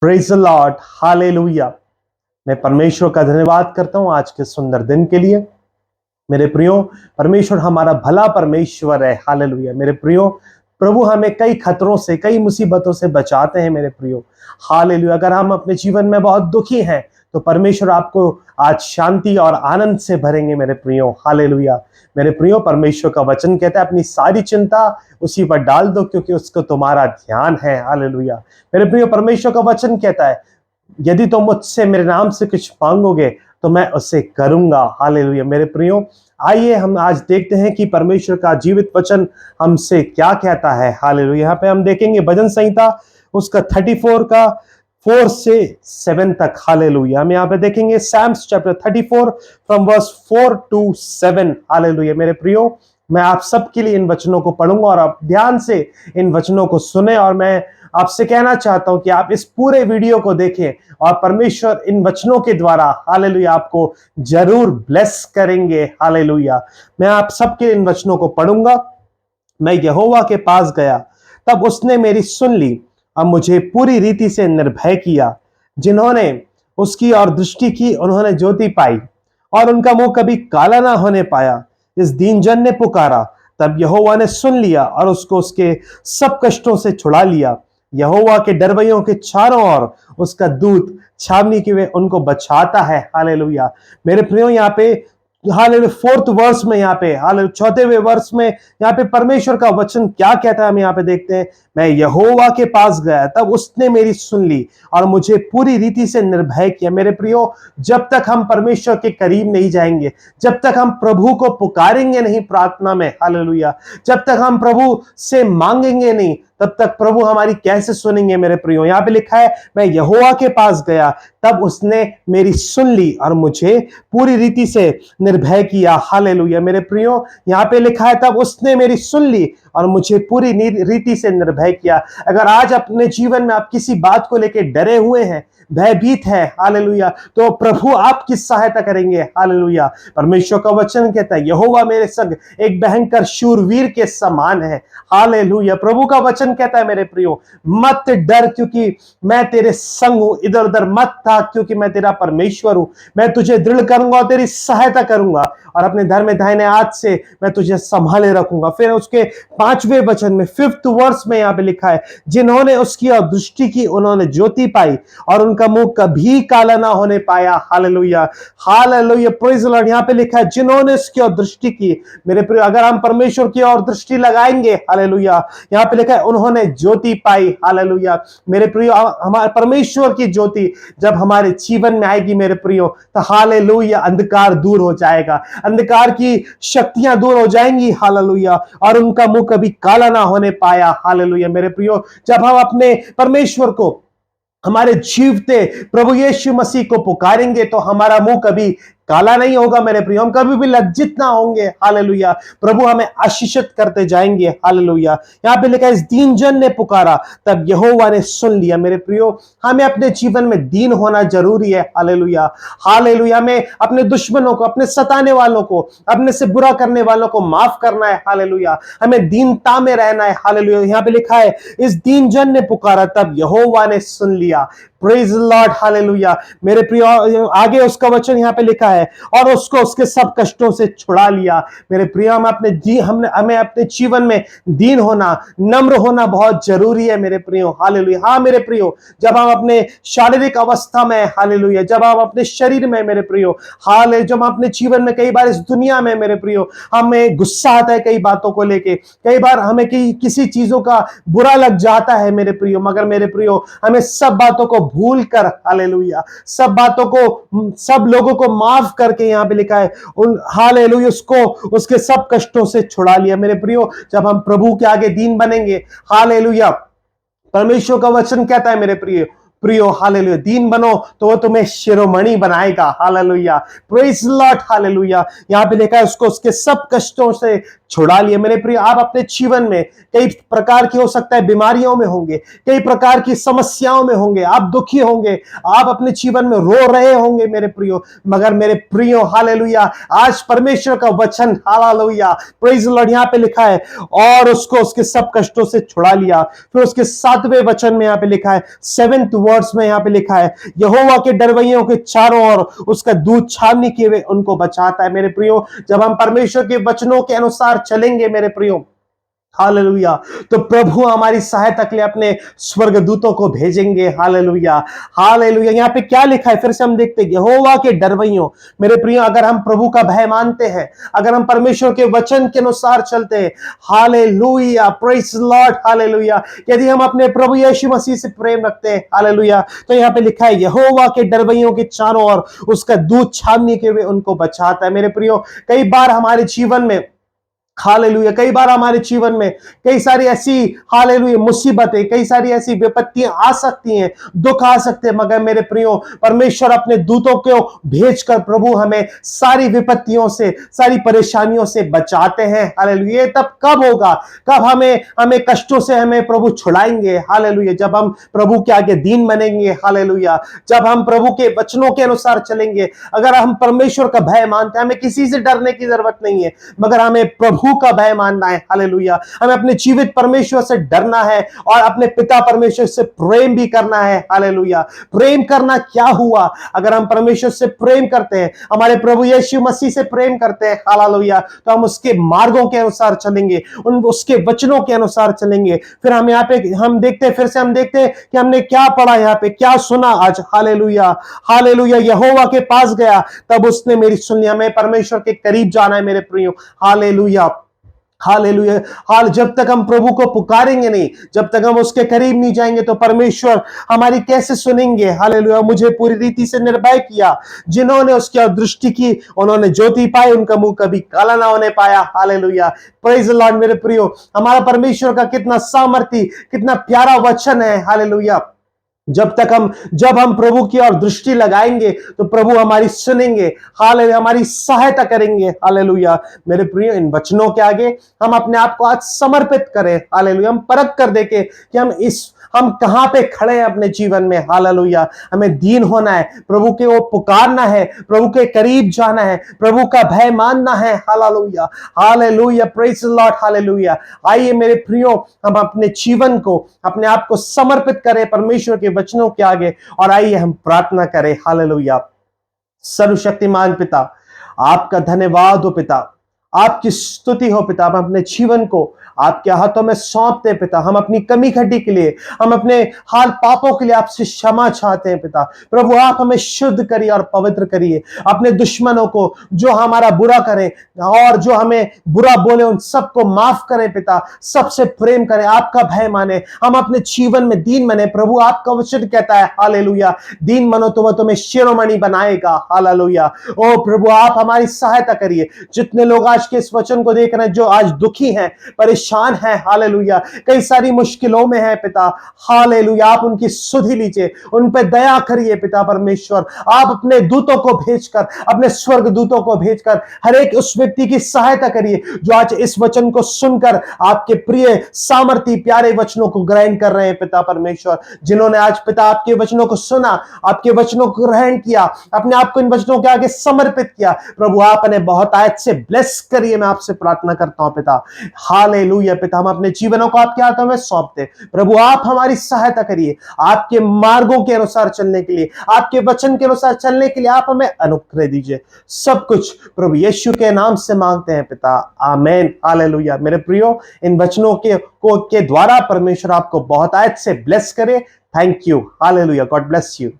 Praise the Lord, hallelujah. मैं परमेश्वर का धन्यवाद करता हूं आज के सुंदर दिन के लिए। मेरे प्रियो, परमेश्वर हमारा भला परमेश्वर है। हालेलुया। मेरे प्रियो, प्रभु हमें कई खतरों से, कई मुसीबतों से बचाते हैं। मेरे प्रियो, हालेलुया। अगर हम अपने जीवन में बहुत दुखी हैं तो परमेश्वर आपको आज शांति और आनंद से भरेंगे। मेरे प्रियो, हालेलुया। मेरे प्रियो, परमेश्वर का वचन कहता है अपनी सारी चिंता उसी पर डाल दो क्योंकि उसको तुम्हारा ध्यान है। हालेलुया। मेरे प्रियो, परमेश्वर का वचन कहता है यदि तुम मुझसे मेरे नाम से कुछ मांगोगे तो मैं उसे करूंगा। हालेलुया। मेरे प्रियो, आइए हम आज देखते हैं कि परमेश्वर का जीवित वचन हमसे क्या कहता है। हालेलुया। यहाँ पे हम देखेंगे भजन संहिता उसका 34 का 4 से 7 तक। हालेलुया। हम यहाँ पे देखेंगे Psalms chapter 34 from verse 4 to 7। Hallelujah. मेरे प्रियो, मैं आप सबके लिए इन वचनों को पढ़ूंगा और आप ध्यान से इन वचनों को सुने। और मैं आपसे कहना चाहता हूं कि आप इस पूरे वीडियो को देखें और परमेश्वर इन वचनों के द्वारा, हालेलुया, आपको जरूर ब्लेस करेंगे। हालेलुया। मैं आप सबके इन वचनों को पढ़ूंगा। मैं यहोवा के पास गया, तब उसने मेरी सुन ली और मुझे पूरी रीति से निर्भय किया। जिन्होंने उसकी ओर दृष्टि की उन्होंने ज्योति पाई और उनका मुंह कभी काला ना होने पाया। इस दीन जन ने पुकारा, तब यहोवा ने सुन लिया और उसको उसके सब कष्टों से छुड़ा लिया। यहोवा के डरवैयों के चारों ओर उसका दूत छावनी के वे उनको बचाता है। हालेलुया। मेरे प्रियो, यहाँ पे हालेलुया 4th वर्स में, यहाँ पे हालेलुया 4वें वर्स में यहाँ पे परमेश्वर का वचन क्या कहता है हम यहाँ पे देखते हैं। मैं यहोवा के पास गया, तब उसने मेरी सुन ली और मुझे पूरी रीति से निर्भय किया। मेरे प्रियो, जब तक हम परमेश्वर के करीब नहीं जाएंगे, जब तक हम प्रभु को पुकारेंगे नहीं प्रार्थना में, हालेलुया, जब तक हम प्रभु से मांगेंगे नहीं, तब तक प्रभु हमारी कैसे सुनेंगे। मेरे प्रियो, यहाँ पे लिखा है मैं यहोवा के पास गया, तब उसने मेरी सुन ली और मुझे पूरी रीति से निर्भय किया। हालेलुया। मेरे प्रियो, यहाँ पे लिखा है तब उसने मेरी सुन ली और मुझे पूरी रीति से निर्भय किया। अगर आज अपने जीवन में आप किसी बात को लेकर डरे हुए हैं, भयभीत है, हालेलुया, तो प्रभु आपकी सहायता करेंगे। हालेलुया। परमेश्वर का वचन कहता है यहोवा मेरे संग एक भयंकर शूरवीर के समान है। हालेलुया। प्रभु का वचन कहता है मेरे प्रियो, मत डर क्योंकि मैं तेरे संग हूं। इधर उधर मत था क्योंकि मैं तेरा परमेश्वर हूं। मैं तुझे दृढ़ करूंगा और तेरी सहायता करूंगा और अपने धर्म में दाहिने हाथ से मैं तुझे संभाले रखूंगा। फिर उसके 5वें वचन में 5th वर्स में यहां पे लिखा है जिन्होंने उसकी ओर दृष्टि की उन्होंने ज्योति पाई और उनका मुंह कभी काला ना होने पाया। Hallelujah. Hallelujah. Praise the Lord. यहां पे लिखा है जिन्होंने उसकी ओर दृष्टि की। मेरे प्रिय, अगर हम परमेश्वर की ओर दृष्टि लगाएंगे, हालेलुया, यहां पे लिखा है उन्होंने ज्योति पाई। हालेलुया। मेरे प्रियो, हमारे परमेश्वर की ज्योति जब हमारे जीवन में आएगी मेरे प्रियो, तो हालेलुया अंधकार दूर हो जाएगा, अंधकार की शक्तियां दूर हो जाएंगी। हालेलुया। और उनका मुंह कभी काला ना होने पाया। हालेलुया। मेरे प्रियो, जब हम अपने परमेश्वर को, हमारे जीवते प्रभु यीशु मसीह को पुकारेंगे तो हमारा मुंह कभी काला नहीं होगा। मेरे प्रियो, हम कभी भी लज्जित ना होंगे। हालेलुया। प्रभु हमें आशीषित करते जाएंगे। हालेलुया। यहाँ पे लिखा है इस दीन जन ने पुकारा, तब यहोवा ने सुन लिया। मेरे प्रियो, हमें अपने जीवन में दीन होना जरूरी है। हालेलुया। हालेलुया। हमें अपने दुश्मनों को, अपने सताने वालों को, अपने से बुरा करने वालों को माफ करना है। हालेलुया। हमें दीनता में रहना है। हालेलुया। यहाँ पे लिखा है इस दीन जन ने पुकारा, तब यहोवा ने सुन लिया। Praise Lord. हालेलुया। मेरे प्रियो, आगे उसका वचन यहाँ पे लिखा है और उसको उसके सब कष्टों से छुड़ा लिया। मेरे प्रियो, हमें अपने जीवन में दीन होना, नम्र होना बहुत जरूरी है। मेरे प्रियो, हालेलुया। हाँ मेरे प्रियो, जब हम अपने शारीरिक अवस्था में, हालेलुया, जब हम अपने शरीर में, मेरे प्रियो, हाल जब हम अपने जीवन में, कई बार इस दुनिया में मेरे प्रियो हमें गुस्सा आता है कई बातों को लेके, कई बार हमें किसी चीजों का बुरा लग जाता है मेरे प्रियो, मगर मेरे प्रियो हमें सब बातों को भूल कर, हालेलुया, सब बातों को, सब लोगों को माफ करके, यहां पे लिखा है उन, हालेलुया, उसको उसके सब कष्टों से छुड़ा लिया। मेरे प्रियो, जब हम प्रभु के आगे दीन बनेंगे, हालेलुया, परमेश्वर का वचन कहता है मेरे प्रियो, हालेलुया, दीन बनो तो वो तुम्हें शिरोमणि बनाएगा। हालेलुया। Praise Lord. हालेलुया। यहां पे लिखा है उसको उसके सब कष्टों से छुड़ा लिए। मेरे प्रिय, आप अपने जीवन में कई प्रकार की, हो सकता है बीमारियों में होंगे, कई प्रकार की समस्याओं में होंगे, आप दुखी होंगे, आप अपने जीवन में रो रहे होंगे मेरे प्रियो, मगर मेरे प्रियो, हालेलुया, आज परमेश्वर का वचन, हालेलुया, प्रेज लॉर्ड, यहां पे लिखा है और उसको उसके सब कष्टों से छुड़ा लिया। फिर उसके 7वें वचन में यहां पे लिखा है, 7th वर्ड्स में यहाँ पे लिखा है, यहोवा के डरवैयों के चारों ओर उसका दूत छावनी किए हुए उनको बचाता है। मेरे प्रियो, जब हम परमेश्वर के वचनों के अनुसार चलेंगे मेरे प्रियो, हालेलुया, तो प्रभु हमारी सहायता के लिए अपने स्वर्गदूतों को भेजेंगे। Hallelujah, hallelujah. यहाँ पे क्या लिखा है, फिर से हम देखते हैं, यहोवा के डरवैयों। मेरे प्रियो, अगर हम प्रभु का भय मानते हैं, अगर हम परमेश्वर के वचन के अनुसार चलते हैं, हालेलुया, प्रेज लॉर्ड, हालेलुया, यदि हम अपने प्रभु यीशु मसीह से प्रेम रखते हैं, हालेलुया, तो यहाँ पे लिखा है, यहोवा के डरवैयों के चारों ओर उसका दूत छावनी के हुए उनको बचाता है। मेरे प्रियो, कई बार हमारे जीवन में, हालेलुया, कई बार हमारे जीवन में कई सारी ऐसी, हालेलुया, मुसीबतें, कई सारी ऐसी विपत्तियां आ सकती हैं, दुख आ सकते हैं, मगर मेरे प्रियो, परमेश्वर अपने दूतों को भेजकर प्रभु हमें सारी विपत्तियों से, सारी परेशानियों से बचाते हैं। हालेलुया। तब कब होगा, कब हमें कष्टों से हमें प्रभु छुड़ाएंगे। हालेलुया, जब हम प्रभु के आगे दीन बनेंगे। हालेलुया, जब हम प्रभु के वचनों के अनुसार चलेंगे। अगर हम परमेश्वर का भय मानते हैं, हमें किसी से डरने की जरूरत नहीं है, मगर हमें प्रभु का भय मानना है। हालेलुया, हमें अपने जीवित परमेश्वर से डरना है और अपने पिता परमेश्वर से प्रेम भी करना है। हालेलुया, प्रेम करना क्या हुआ, अगर हम परमेश्वर से प्रेम करते हैं, हमारे प्रभु यीशु मसीह से प्रेम करते हैं, हालेलुया, तो हम उसके मार्गों के अनुसार चलेंगे, उसके वचनों के अनुसार चलेंगे। फिर हम यहाँ पे हम देखते हैं, फिर से हम देखते हैं कि हमने क्या पढ़ा, यहाँ पे क्या सुना आज। हालेलुया, हालेलुया, यहोवा के पास गया तब उसने मेरी सुन लिया। हमें परमेश्वर के करीब जाना है मेरे प्रियो। हालेलुया, हालेलुया, हाल जब तक हम प्रभु को पुकारेंगे नहीं, जब तक हम उसके करीब नहीं जाएंगे, तो परमेश्वर हमारी कैसे सुनेंगे। हालेलुया, मुझे पूरी रीति से निर्भय किया, जिन्होंने उसकी ओर दृष्टि की उन्होंने ज्योति पाई, उनका मुंह कभी काला ना होने पाया। Hallelujah, praise the Lord. मेरे प्रियो, हमारा परमेश्वर का कितना सामर्थी, कितना प्यारा वचन है। हालेलुया, जब हम प्रभु की ओर दृष्टि लगाएंगे तो प्रभु हमारी सुनेंगे। हालेलुया, हमारी सहायता करेंगे। हालेलुया, मेरे प्रिय, इन वचनों के आगे हम अपने आप को आज समर्पित करें। हालेलुया, हम परख कर देखें कि हम कहां पे खड़े हैं अपने जीवन में। हालेलुया, हमें दीन होना है, प्रभु के वो पुकारना है, प्रभु के करीब जाना है, प्रभु का भय मानना है। Hallelujah, hallelujah, praise the Lord. Hallelujah, आइए मेरे प्रियो, हम अपने जीवन को, अपने आप को समर्पित करें परमेश्वर के वचनों के आगे और आइए हम प्रार्थना करें। हालेलुया, सर्वशक्तिमान पिता, आपका धन्यवाद हो पिता, आपकी स्तुति हो पिता। हम अपने जीवन को आपके हाथों में सौंपते हैं पिता। हम अपनी कमी खटी के लिए, हम अपने हाल पापों के लिए आपसे क्षमा चाहते हैं पिता। प्रभु, आप हमें शुद्ध करिए और पवित्र करिए। अपने दुश्मनों को, जो हमारा बुरा करें और जो हमें बुरा बोले, उन सबको माफ करें पिता। सबसे प्रेम करें, आपका भय माने, हम अपने जीवन में दीन बने। प्रभु, आपका वचन कहता है, हालेलुया, दीन बनो तो वह तुम्हें शिरोमणि बनाएगा। हालेलुया, ओ प्रभु, आप हमारी सहायता करिए। जितने लोग आज के इस वचन को देख रहे हैं, जो आज दुखी हैं, परेशान है, हालेलुया, कई सारी मुश्किलों में है पिता, हालेलुया, आप उनकी सुधि लीजिए, उन पे दया करिए पिता परमेश्वर। आप अपने दूतों को भेजकर, अपने स्वर्ग दूतों को भेजकर हर एक उस व्यक्ति की सहायता करिए जो आज इस वचन को सुनकर आपके प्रिय सामर्थी प्यारे वचनों को ग्रहण कर रहे हैं पिता परमेश्वर। जिन्होंने आज पिता आपके वचनों को सुना, आपके वचनों को ग्रहण किया, अपने आप को इन वचनों के आगे समर्पित किया, प्रभु आप उन्हें बहुत आयत से ब्लेस करिए। मैं आपसे प्रार्थना करता हूं पिता। हालेलुया पिता, हम अपने जीवनों को आपके हाथों में सौंपते। प्रभु, आप हमारी सहायता करिए, आपके मार्गों के अनुसार चलने के लिए, आपके वचन के अनुसार चलने के लिए आप हमें अनुग्रह दीजिए। सब कुछ प्रभु यीशु के नाम से मांगते हैं पिता, आमीन। हालेलुया। मेरे प्रियो, इन वचनों के द्वारा परमेश्वर आपको बहुत आयत से ब्लेस करे। Thank you. Hallelujah. God bless you.